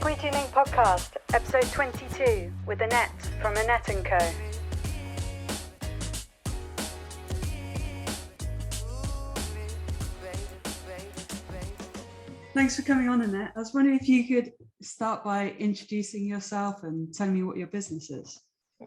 Squeegee Ink podcast, episode 22, with Annette from Annette Co. Thanks for coming on, Annette. I was wondering if you could start by introducing yourself and telling me what your business is.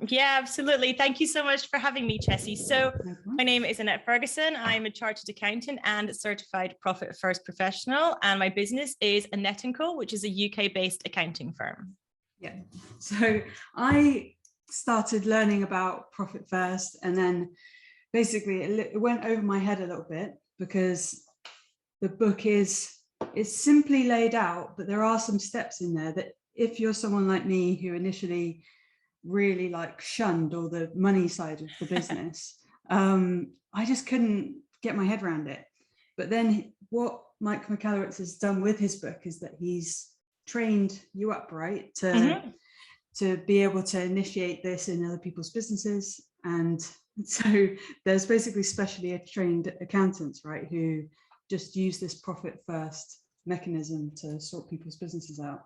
Yeah, absolutely. Thank you so much for having me, Chessie. So my name is Annette Ferguson. I'm a chartered accountant and certified Profit First professional. And my business is Annette Co, which is a UK-based accounting firm. Yeah. So I started learning about Profit First, and then basically it went over my head a little bit because the book is simply laid out, but there are some steps in there that if you're someone like me who initially really shunned all the money side of the business, I just couldn't get my head around it. But then what Mike McAllowitz has done with his book is that he's trained you up, right, to be able to initiate this in other people's businesses. And so there's basically specially trained accountants, right, who just use this profit first mechanism to sort people's businesses out.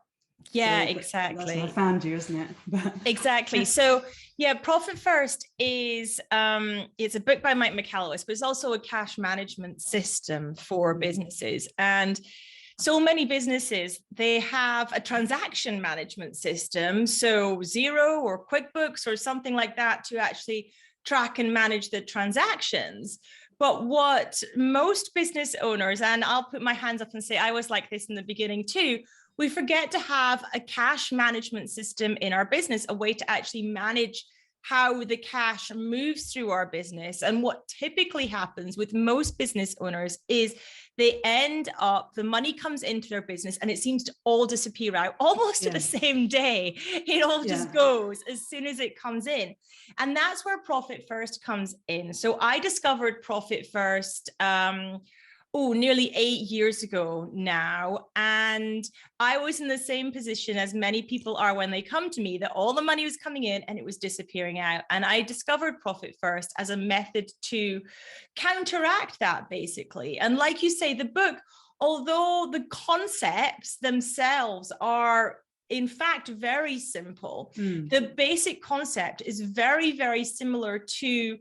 Yeah, so exactly. That's how I found you, isn't it? Exactly. So yeah, Profit First is it's a book by Mike McAllowitz, but it's also a cash management system for businesses. And so many businesses, they have a transaction management system, so Xero or QuickBooks or something like that to actually track and manage the transactions. But what most business owners, and I'll put my hands up and say I was like this in the beginning too, we forget to have a cash management system in our business, a way to actually manage how the cash moves through our business. And what typically happens with most business owners is they end up, the money comes into their business and it seems to all disappear out almost at the same day. It all just goes as soon as it comes in. And that's where Profit First comes in. So I discovered Profit First nearly 8 years ago now. And I was in the same position as many people are when they come to me, that all the money was coming in and it was disappearing out. And I discovered Profit First as a method to counteract that, basically. And like you say, the book, although the concepts themselves are in fact very simple, the basic concept is very, very similar to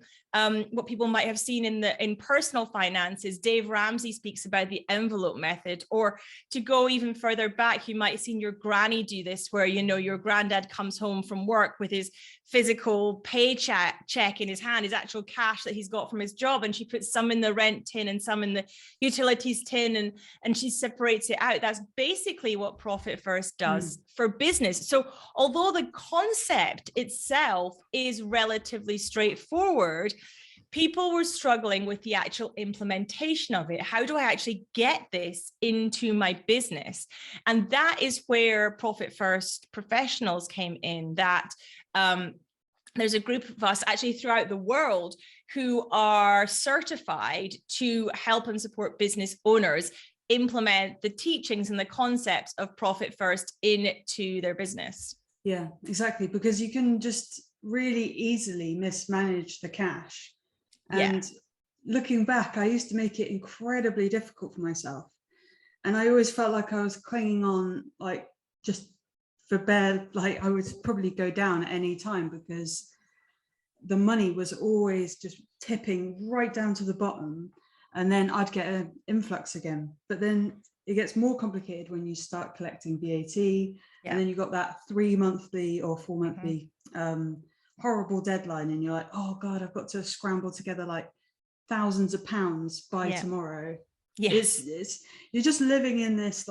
what people might have seen in personal finances. Dave Ramsey speaks about the envelope method, or to go even further back, you might have seen your granny do this, where, you know, your granddad comes home from work with his physical paycheck in his hand, his actual cash that he's got from his job, and she puts some in the rent tin and some in the utilities tin, and she separates it out. That's basically what Profit First does for business. So although the concept itself is relatively straightforward, people were struggling with the actual implementation of it. How do I actually get this into my business? And that is where Profit First professionals came in. That there's a group of us actually throughout the world who are certified to help and support business owners implement the teachings and the concepts of Profit First into their business. Yeah, exactly, because you can just really easily mismanage the cash. And looking back, I used to make it incredibly difficult for myself. And I always felt like I was clinging on, just for bare, I would probably go down at any time, because the money was always just tipping right down to the bottom. And then I'd get an influx again. But then it gets more complicated when you start collecting VAT. And then you've got that 3 monthly or 4 monthly horrible deadline. And you're like, oh God, I've got to scramble together thousands of pounds by tomorrow. Yes. You're just living in this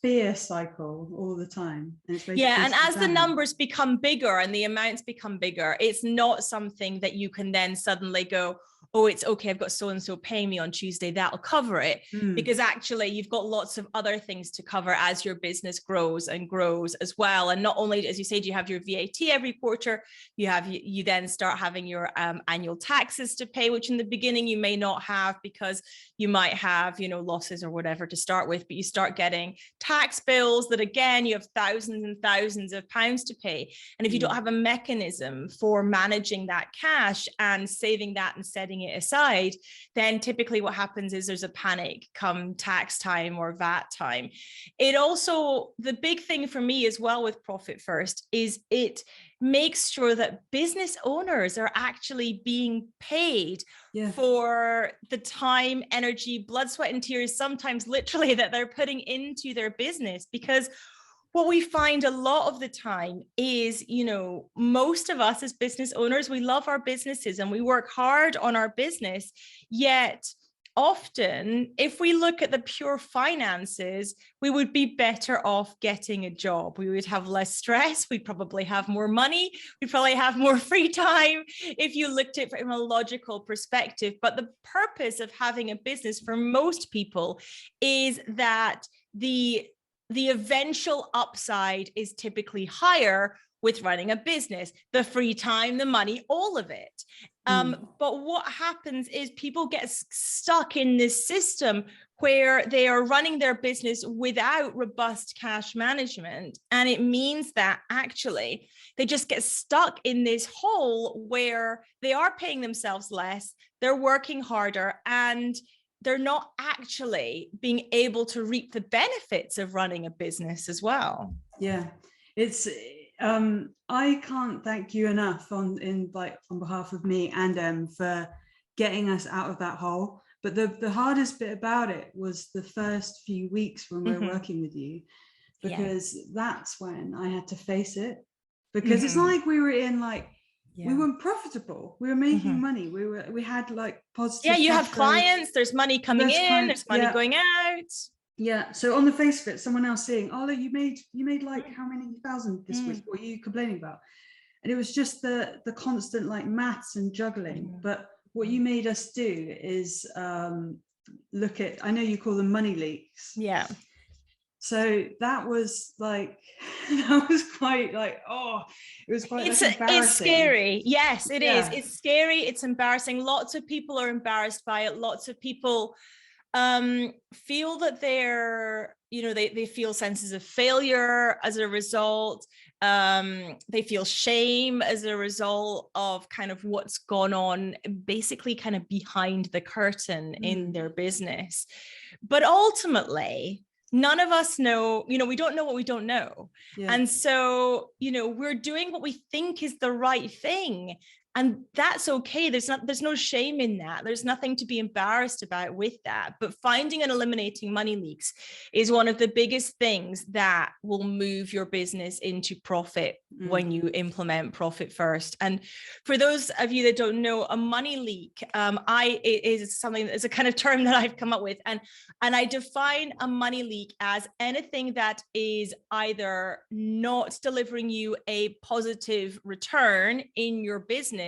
fear cycle all the time. And it's and as the numbers become bigger and the amounts become bigger, it's not something that you can then suddenly go, oh, it's okay, I've got so-and-so paying me on Tuesday, that'll cover it. Because actually you've got lots of other things to cover as your business grows and grows as well. And not only, as you said, you have your VAT every quarter, you then start having your annual taxes to pay, which in the beginning you may not have, because you might have, you know, losses or whatever to start with, but you start getting tax bills that, again, you have thousands and thousands of pounds to pay. And if you don't have a mechanism for managing that cash and saving that and setting it aside, then typically what happens is there's a panic come tax time or VAT time. It also, the big thing for me as well with Profit First is it makes sure that business owners are actually being paid for the time, energy, blood, sweat, and tears, sometimes literally, that they're putting into their business. Because what we find a lot of the time is, you know, most of us as business owners, we love our businesses and we work hard on our business, yet often, if we look at the pure finances, we would be better off getting a job. We would have less stress. We'd probably have more money. We'd probably have more free time if you looked at it from a logical perspective. But the purpose of having a business for most people is that the eventual upside is typically higher with running a business, the free time, the money, all of it. But what happens is people get stuck in this system where they are running their business without robust cash management. And it means that actually they just get stuck in this hole where they are paying themselves less, they're working harder, and they're not actually being able to reap the benefits of running a business as well. Yeah, it's I can't thank you enough on behalf of me and for getting us out of that hole. But the hardest bit about it was the first few weeks when we were working with you, because that's when I had to face it. Because it's not like we were in we weren't profitable. We were making money. We had like positive. Yeah, you have clients. There's money coming in. There's money going out. Yeah. So on the face of it, someone else saying, "Oh, look, you made like how many thousand this week? What are you complaining about?" And it was just the constant like maths and juggling. But what you made us do is look at. I know you call them money leaks. Yeah. So that was like, that was quite like, oh, it was quite embarrassing. It's scary. Yes, it is. It's scary. It's embarrassing. Lots of people are embarrassed by it. Lots of people feel that they're, you know, they feel senses of failure as a result. They feel shame as a result of kind of what's gone on, basically kind of behind the curtain in their business. But ultimately, none of us know, you know, we don't know what we don't know. And so, you know, we're doing what we think is the right thing. And that's okay. There's no shame in that. There's nothing to be embarrassed about with that. But finding and eliminating money leaks is one of the biggest things that will move your business into profit when you implement Profit First. And for those of you that don't know, a money leak, it is something that's a kind of term that I've come up with. And I define a money leak as anything that is either not delivering you a positive return in your business,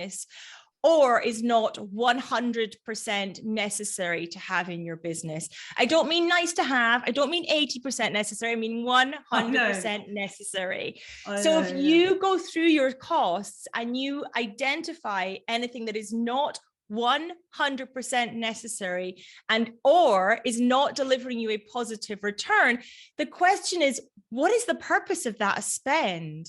or is not 100% necessary to have in your business. I don't mean nice to have. I don't mean 80% necessary. I mean 100% necessary. So if you go through your costs and you identify anything that is not 100% necessary and or is not delivering you a positive return, the question is, what is the purpose of that spend?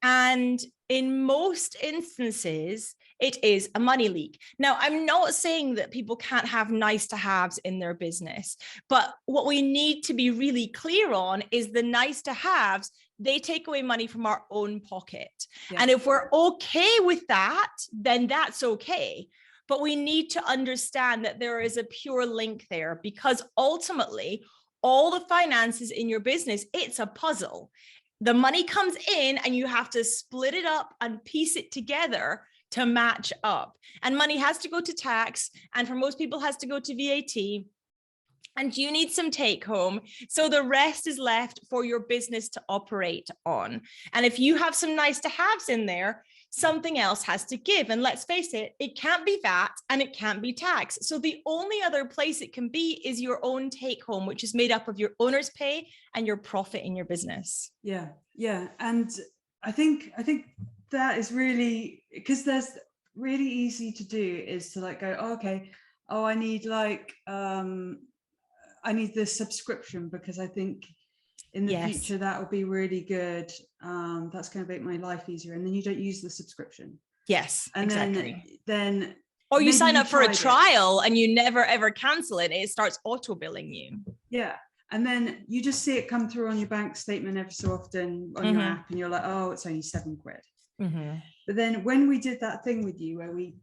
And in most instances, it is a money leak. Now, I'm not saying that people can't have nice to haves in their business, but what we need to be really clear on is the nice to haves, they take away money from our own pocket. And if we're okay with that, then that's okay. But we need to understand that there is a pure link there, because ultimately, all the finances in your business, it's a puzzle. The money comes in and you have to split it up and piece it together to match up. And money has to go to tax, and for most people has to go to VAT. And you need some take home. So the rest is left for your business to operate on. And if you have some nice to haves in there, something else has to give. And let's face it, it can't be VAT and it can't be tax. So the only other place it can be is your own take home, which is made up of your owner's pay and your profit in your business. Yeah. And I think that is really, because there's really easy to do is to like go, oh, okay, oh, I need like, I need this subscription because I think in the future that will be really good. That's going to make my life easier. And then you don't use the subscription. Yes, And exactly. then or you sign up for a trial and you never ever cancel it. It starts auto billing you. Yeah. And then you just see it come through on your bank statement every so often on your app, and you're like, oh, it's only £7. But then when we did that thing with you, where we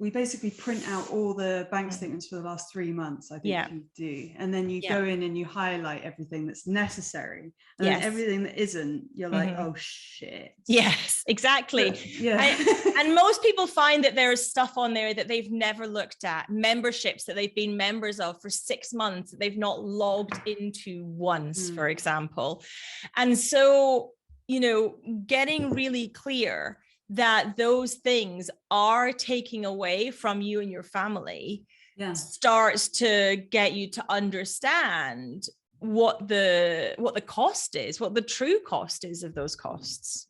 basically print out all the bank statements for the last 3 months, I think you do. And then you go in and you highlight everything that's necessary. And then everything that isn't, you're like, oh shit. Yes, exactly. But, and most people find that there's stuff on there that they've never looked at, memberships that they've been members of for 6 months that they've not logged into once, for example. And so, you know, getting really clear that those things are taking away from you and your family starts to get you to understand what the cost is, what the true cost is of those costs.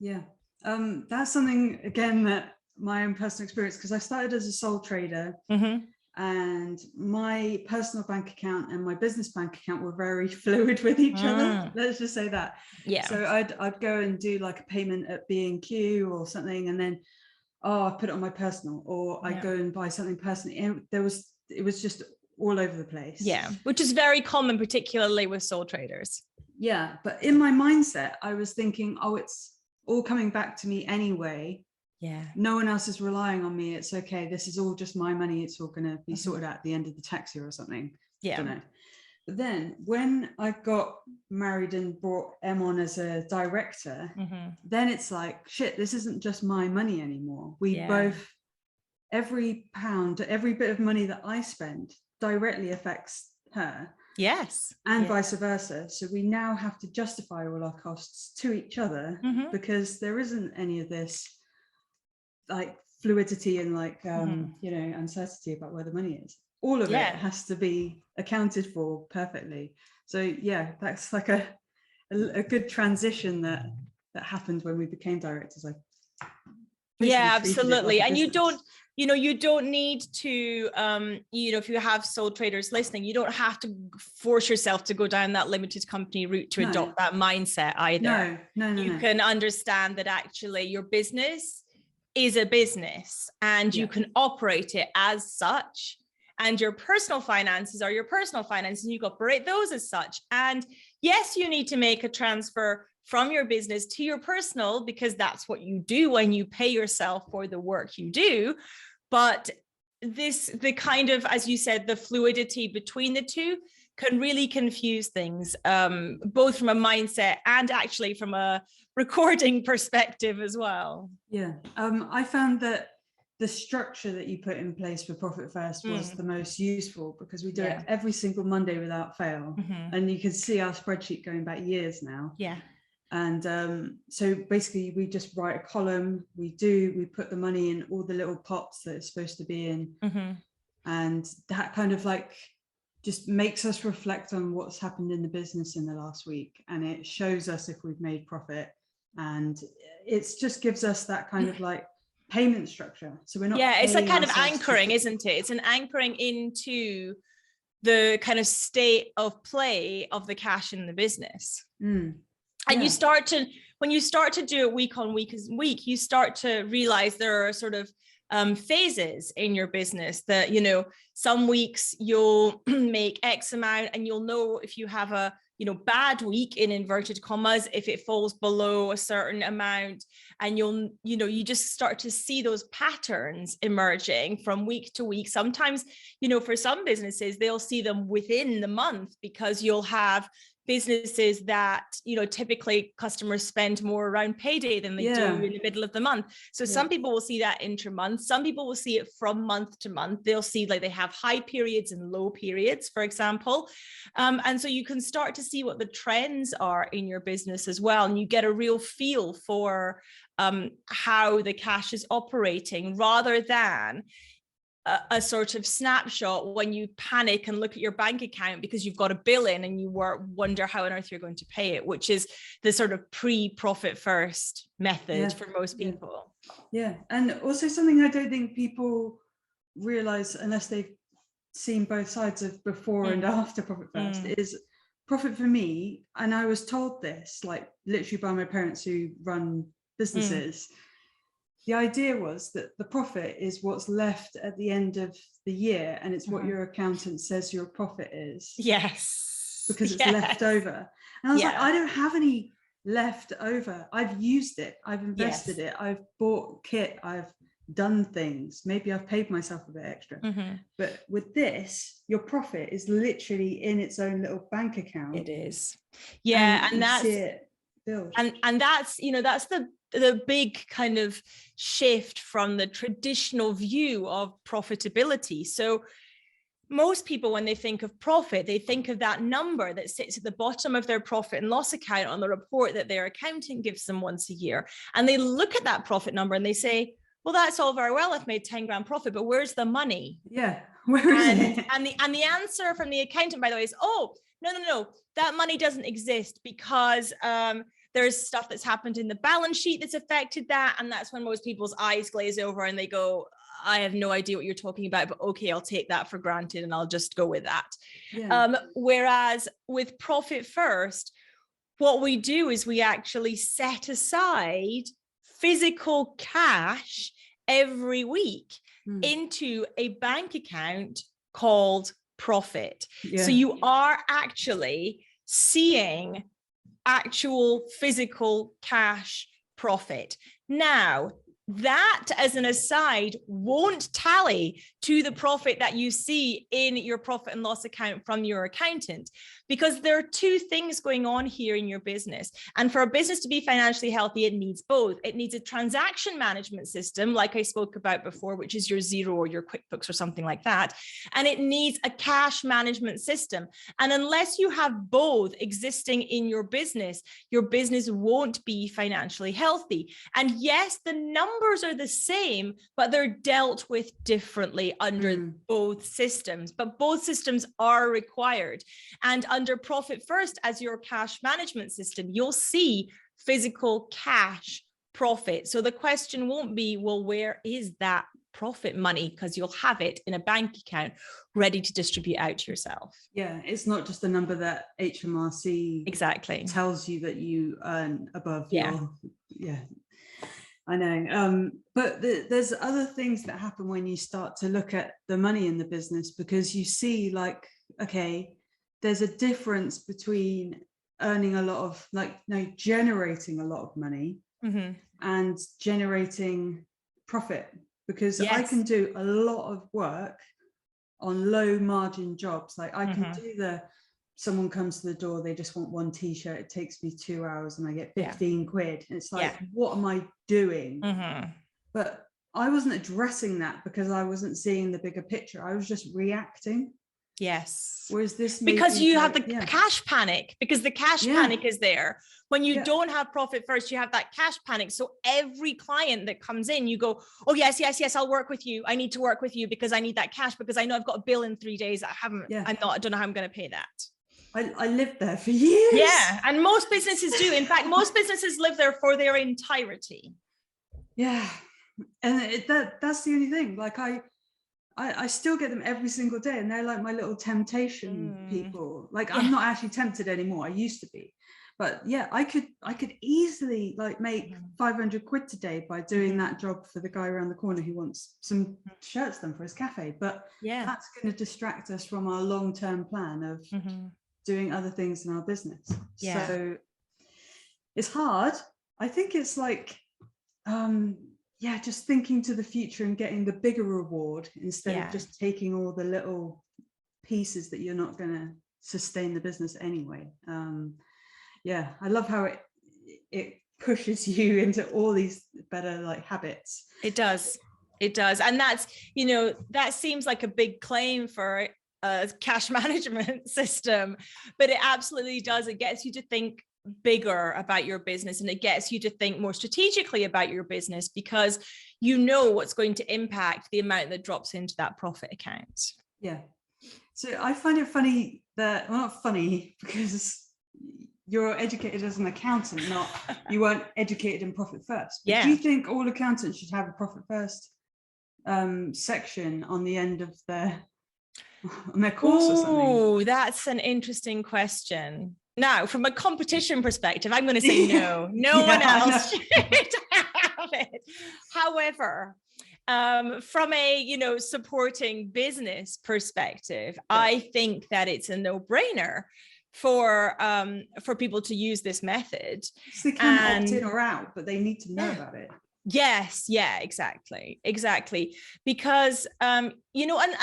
That's something, again, that my own personal experience, because I started as a sole trader, and my personal bank account and my business bank account were very fluid with each other. Let's just say that. So I'd go and do like a payment at B&Q or something, and then I put it on my personal, or I'd go and buy something personally, and it was just all over the place. Which is very common, particularly with sole traders. But in my mindset, I was thinking, oh, it's all coming back to me anyway. No one else is relying on me. It's okay. This is all just my money. It's all going to be sorted out at the end of the tax year or something. I don't know. But then when I got married and brought Em on as a director, then it's like, shit, this isn't just my money anymore. We both, every pound, every bit of money that I spend directly affects her. And vice versa. So we now have to justify all our costs to each other, because there isn't any of this like fluidity and like you know, uncertainty about where the money is. All of it has to be accounted for perfectly. So that's like a good transition that happened when we became directors. Absolutely. And you don't need to you know, if you have sole traders listening, you don't have to force yourself to go down that limited company route to adopt that mindset either. You can understand that actually your business is a business, and you can operate it as such, and your personal finances are your personal finances, and you operate those as such. And yes, you need to make a transfer from your business to your personal, because that's what you do when you pay yourself for the work you do. But the kind of, as you said, the fluidity between the two can really confuse things, both from a mindset and actually from a recording perspective as well. I found that the structure that you put in place for Profit First was the most useful, because we do it every single Monday without fail. And you can see our spreadsheet going back years now. And so basically we just write a column, we put the money in all the little pots that it's supposed to be in. And that kind of like just makes us reflect on what's happened in the business in the last week, and it shows us if we've made profit, and it just gives us that kind of like payment structure. So we're not it's like kind of anchoring, isn't it? It's an anchoring into the kind of state of play of the cash in the business. And you start to, when you start to do it week on week, you start to realize there are sort of phases in your business that, you know, some weeks you'll make X amount, and you'll know if you have a, you know, bad week in inverted commas, if it falls below a certain amount, and you just start to see those patterns emerging from week to week. Sometimes, you know, for some businesses, they'll see them within the month, because you'll have businesses that, you know, typically customers spend more around payday than they do in the middle of the month. So some people will see that intra-month. Some people will see it from month to month. They'll see like they have high periods and low periods, for example. And so you can start to see what the trends are in your business as well. And you get a real feel for how the cash is operating, rather than a sort of snapshot when you panic and look at your bank account because you've got a bill in and you wonder how on earth you're going to pay it, which is the sort of pre-profit first method for most people. And also something I don't think people realize, unless they've seen both sides of before and after Profit First, is profit for me, and I was told this like literally by my parents who run businesses. The idea was that the profit is what's left at the end of the year, and it's what your accountant says your profit is. Yes. Because it's left over. And I was like, I don't have any left over. I've used it. I've invested it. I've bought kit. I've done things. Maybe I've paid myself a bit extra. But with this, your profit is literally in its own little bank account. It is. Yeah. And that's it build. And that's, you know, that's the big kind of shift from the traditional view of profitability. So most people, when they think of profit, they think of that number that sits at the bottom of their profit and loss account on the report that their accountant gives them once a year. And they look at that profit number and they say, well, that's all very well, I've made 10 grand profit, but where's the money? Yeah, where is it? And the answer from the accountant, by the way, is, oh, no, that money doesn't exist because there's stuff that's happened in the balance sheet that's affected that. And that's when most people's eyes glaze over and they go, I have no idea what you're talking about, but okay, I'll take that for granted and I'll just go with that. Yeah. Whereas with Profit First, what we do is we actually set aside physical cash every week into a bank account called Profit. Yeah. So you are actually seeing actual physical cash profit. Now, that as an aside won't tally to the profit that you see in your profit and loss account from your accountant, because there are two things going on here in your business. And for a business to be financially healthy, it needs both. It needs a transaction management system, like I spoke about before, which is your Xero or your QuickBooks or something like that. And it needs a cash management system. And unless you have both existing in your business won't be financially healthy. And yes, the numbers are the same, but they're dealt with differently under both systems. But both systems are required. And under Profit First as your cash management system, you'll see physical cash profit. So the question won't be, well, where is that profit money? Because you'll have it in a bank account ready to distribute out to yourself. Yeah, it's not just a number that HMRC exactly tells you that you earn above your, I know. But there's other things that happen when you start to look at the money in the business, because you see like, okay, there's a difference between earning a lot of generating a lot of money and generating profit, because I can do a lot of work on low margin jobs. Like I can do someone comes to the door, they just want one t-shirt, it takes me 2 hours and I get 15 quid. And it's like, what am I doing? But I wasn't addressing that because I wasn't seeing the bigger picture. I was just reacting. Yes. Whereas this, because you have the cash panic, because the cash panic is there. When you don't have Profit First, you have that cash panic. So every client that comes in, you go, oh, yes, I'll work with you. I need to work with you because I need that cash, because I know I've got a bill in 3 days. I don't know how I'm going to pay that. I lived there for years. Yeah. And most businesses do. In fact, most businesses live there for their entirety. Yeah. And that's the only thing. Like I still get them every single day, and they're like my little temptation people. Like I'm not actually tempted anymore. I used to be, but yeah, I could easily like make 500 quid today by doing that job for the guy around the corner who wants some shirts done for his cafe. But that's going to distract us from our long-term plan of doing other things in our business. So it's hard. I think it's like, just thinking to the future and getting the bigger reward instead of just taking all the little pieces that you're not going to sustain the business anyway. I love how it pushes you into all these better like habits. It does. And that's, that seems like a big claim for a cash management system, but it absolutely does. It gets you to think bigger about your business, and it gets you to think more strategically about your business, because you know what's going to impact the amount that drops into that profit account. Yeah. So I find it funny that, well, not funny because you're educated as an accountant, not you weren't educated in Profit First. But do you think all accountants should have a Profit First section on the end of their on their course or something? Oh, that's an interesting question. Now, from a competition perspective, I'm going to say no. No one else should have it. However, from a supporting business perspective, I think that it's a no-brainer for people to use this method. So they can opt in or out, but they need to know about it. Yes, yeah, exactly. Because and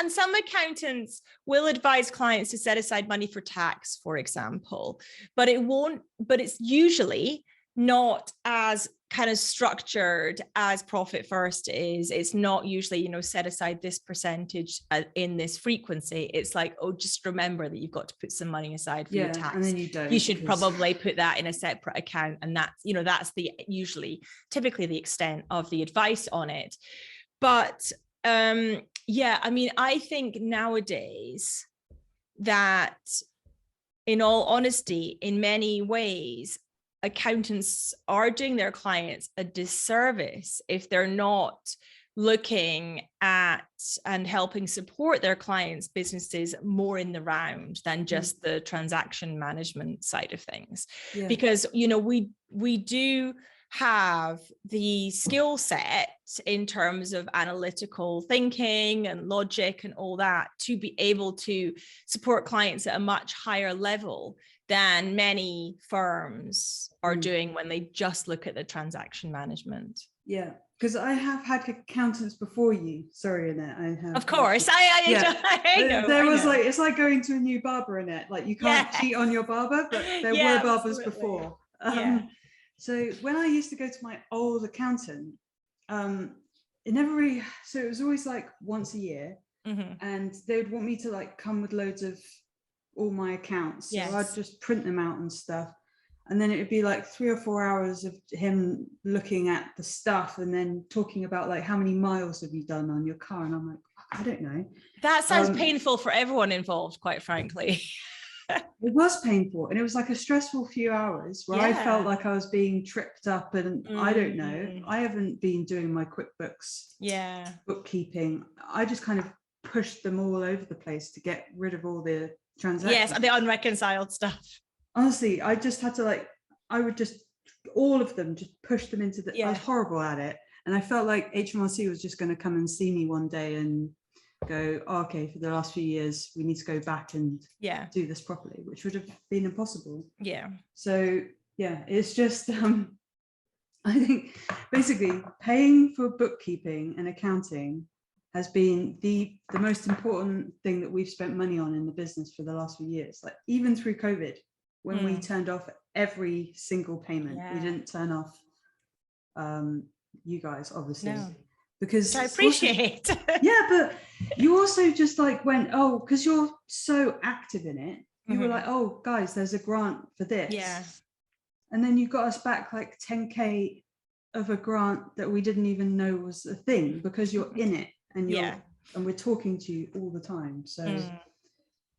some accountants will advise clients to set aside money for tax, for example, but it's usually not as kind of structured as Profit First is. It's not usually, set aside this percentage in this frequency. It's like, oh, just remember that you've got to put some money aside for your tax. And then you don't. You should probably put that in a separate account. And that's typically the extent of the advice on it. But I think nowadays that, in all honesty, in many ways, accountants are doing their clients a disservice if they're not looking at and helping support their clients' businesses more in the round than just the transaction management side of things. Because we do have the skill set in terms of analytical thinking and logic and all that to be able to support clients at a much higher level than many firms are doing when they just look at the transaction management. Yeah, because I have had accountants before you. Sorry, Annette. I have. Of course, I know. It's like going to a new barber, Annette. Like, you can't cheat on your barber, but there were barbers before. So when I used to go to my old accountant, it never really. So it was always like once a year, and they would want me to like come with loads of all my accounts. So I'd just print them out and stuff. And then it would be like 3 or 4 hours of him looking at the stuff and then talking about like, how many miles have you done on your car? And I'm like, I don't know. That sounds painful for everyone involved, quite frankly. It was painful. And it was like a stressful few hours where I felt like I was being tripped up, and I don't know. I haven't been doing my QuickBooks bookkeeping. I just kind of pushed them all over the place to get rid of all the transactions. Yes, the unreconciled stuff. Honestly, I just had to all of them, just push them into the, I was horrible at it. And I felt like HMRC was just going to come and see me one day and go, oh, okay, for the last few years, we need to go back and do this properly, which would have been impossible. Yeah. So it's just, I think basically paying for bookkeeping and accounting has been the most important thing that we've spent money on in the business for the last few years. Like, even through COVID, when we turned off every single payment, we didn't turn off you guys, obviously, because I appreciate. But you also just like went, oh, because you're so active in it, you were like, oh, guys, there's a grant for this. Yeah. And then you got us back like 10K of a grant that we didn't even know was a thing, because you're in it and and we're talking to you all the time. So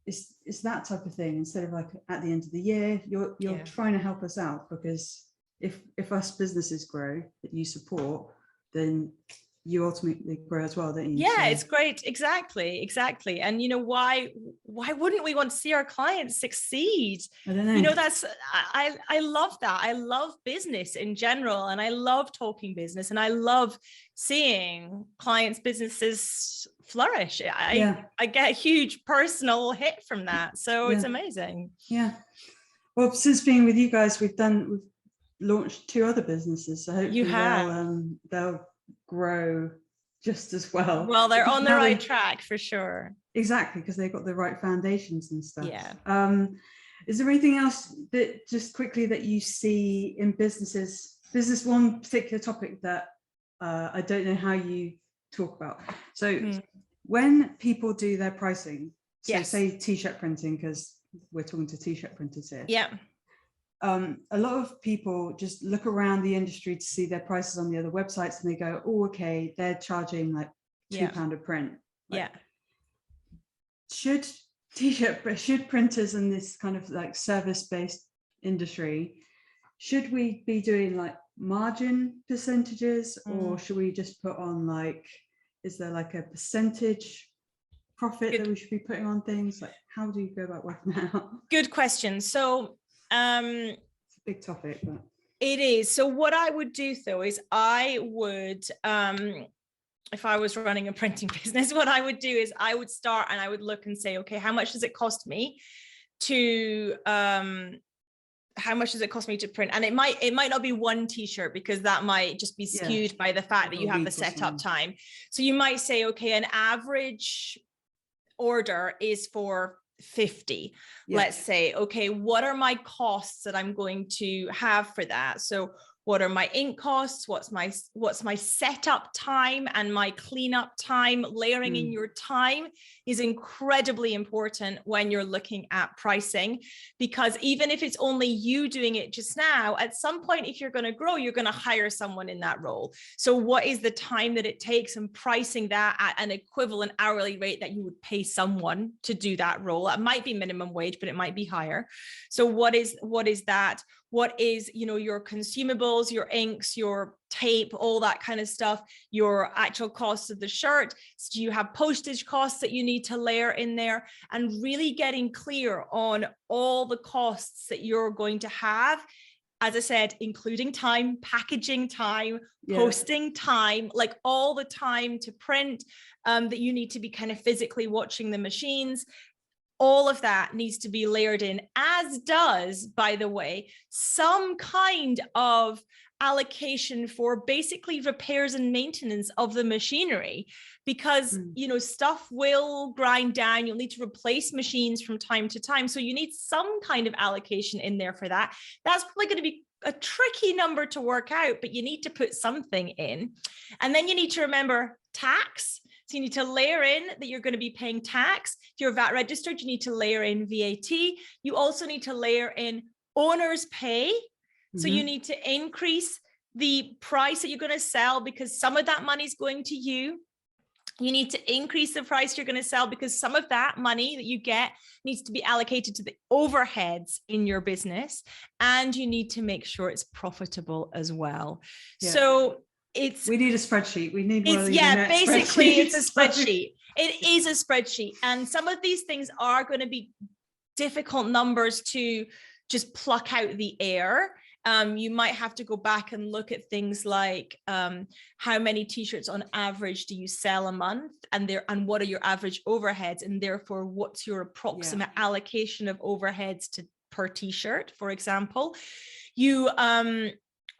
it's that type of thing. Instead of like at the end of the year, you're trying to help us out, because if us businesses grow that you support, then you ultimately grow as well, don't you? Yeah, so it's great. Exactly. And why wouldn't we want to see our clients succeed? I don't know. That's I love that. I love business in general, and I love talking business, and I love seeing clients' businesses flourish. I get a huge personal hit from that. So it's amazing. Yeah. Well, since being with you guys, we've launched 2 other businesses. So hopefully they'll grow just as well. Well, they're on the right track for sure. Exactly, because they've got the right foundations and stuff. Yeah. Is there anything else that just quickly that you see in businesses? There's this one particular topic that I don't know how you talk about. So when people do their pricing, so say t-shirt printing, because we're talking to t-shirt printers here. Yeah. A lot of people just look around the industry to see their prices on the other websites, and they go, oh, okay, they're charging like £2 a print. Should printers in this kind of like service-based industry, should we be doing like margin percentages, or should we just put on like, is there like a percentage profit that we should be putting on things? Like, how do you go about working that out? Good question. So it's a big topic, but it is. So what I would do though is I would, if I was running a printing business, what I would do is I would start and I would look and say, okay, how much does it cost me to print? And it might not be one t-shirt, because that might just be skewed by the fact that you have the setup time. So you might say, okay, an average order is for 50. Let's say, okay, what are my costs that I'm going to have for that? So what are my ink costs? What's my setup time and my cleanup time? Layering in your time is incredibly important when you're looking at pricing, because even if it's only you doing it just now, at some point, if you're going to grow, you're going to hire someone in that role. So what is the time that it takes, and pricing that at an equivalent hourly rate that you would pay someone to do that role? It might be minimum wage, but it might be higher. So what is that? What is, your consumables, your inks, your tape, all that kind of stuff, your actual costs of the shirt? So do you have postage costs that you need to layer in there? And really getting clear on all the costs that you're going to have. As I said, including time, packaging time, posting time, like all the time to print, that you need to be kind of physically watching the machines. All of that needs to be layered in, as does, by the way, some kind of allocation for basically repairs and maintenance of the machinery, because stuff will grind down. You'll need to replace machines from time to time, so you need some kind of allocation in there for that. That's probably going to be a tricky number to work out, but you need to put something in. And then you need to remember tax. So you need to layer in that you're going to be paying tax. If you're VAT registered, you need to layer in VAT. You also need to layer in owner's pay. So you need to increase the price that you're going to sell, because some of that money is going to you. You need to increase the price you're going to sell, because some of that money that you get needs to be allocated to the overheads in your business. And you need to make sure it's profitable as well. So we need a spreadsheet. We need one. Basically it's a spreadsheet. It is a spreadsheet. And some of these things are going to be difficult numbers to just pluck out the air. You might have to go back and look at things like how many t-shirts on average do you sell a month, and what are your average overheads, and therefore what's your approximate allocation of overheads per t-shirt, for example. You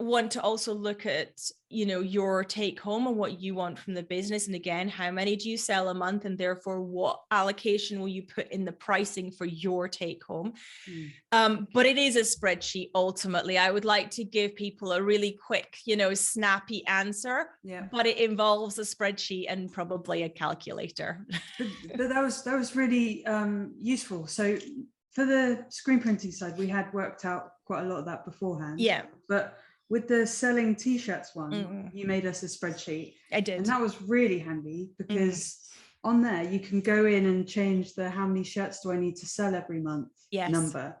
want to also look at your take home and what you want from the business, and again, how many do you sell a month, and therefore what allocation will you put in the pricing for your take home. But it is a spreadsheet. Ultimately, I would like to give people a really quick snappy answer, but it involves a spreadsheet and probably a calculator. but that was really useful. So for the screen printing side, we had worked out quite a lot of that beforehand, but with the selling t-shirts one, you made us a spreadsheet. I did. And that was really handy, because on there you can go in and change the how many shirts do I need to sell every month number.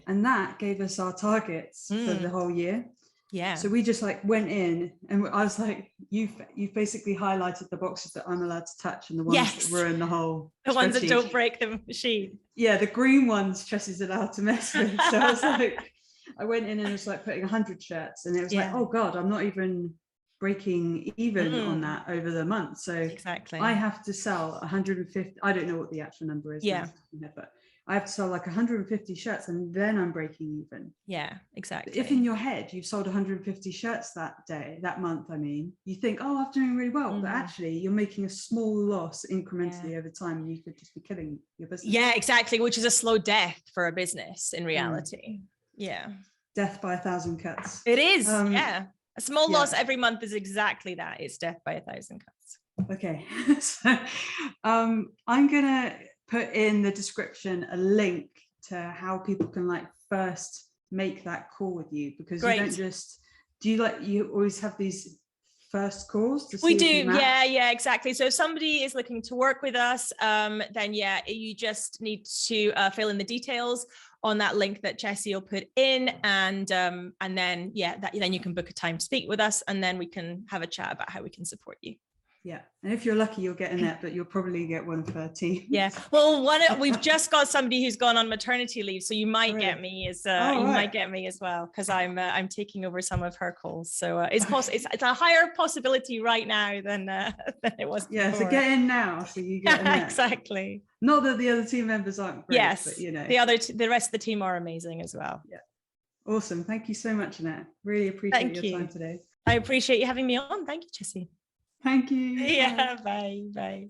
And that gave us our targets for the whole year. Yeah. So we just went in, and I was like, you've basically highlighted the boxes that I'm allowed to touch, and the ones that ruin the whole the ones that don't break the machine. Yeah, the green ones Chessie's allowed to mess with. So I was like, I went in and was putting 100 shirts, and it was oh God, I'm not even breaking even on that over the month. So I have to sell 150. I don't know what the actual number is. But I have to sell 150 shirts, and then I'm breaking even. Yeah, exactly. If in your head you've sold 150 shirts that month, you think, oh, I'm doing really well, but actually you're making a small loss incrementally over time, and you could just be killing your business. Yeah, exactly, which is a slow death for a business in reality. Death by 1,000 cuts. It is. A small loss every month is exactly that. It's death by 1,000 cuts. Okay. So I'm gonna put in the description a link to how people can first make that call with you, because you don't just you always have these first calls to see we do. Yeah, exactly. So if somebody is looking to work with us, then you just need to fill in the details on that link that Chessie will put in, and then then you can book a time to speak with us, and then we can have a chat about how we can support you. Yeah, and if you're lucky, you'll get Annette, but you'll probably get one for team. Yeah, well, we've just got somebody who's gone on maternity leave, so you might get me as might get me as well, because I'm taking over some of her calls. So it's a higher possibility right now than it was before. Yeah, so get in now, so you get Annette. Exactly. Not that the other team members aren't great, yes, but you know, the rest of the team are amazing as well. Yeah, awesome. Thank you so much, Annette. Really appreciate your time today. I appreciate you having me on. Thank you, Chessie. Thank you. Yeah, bye.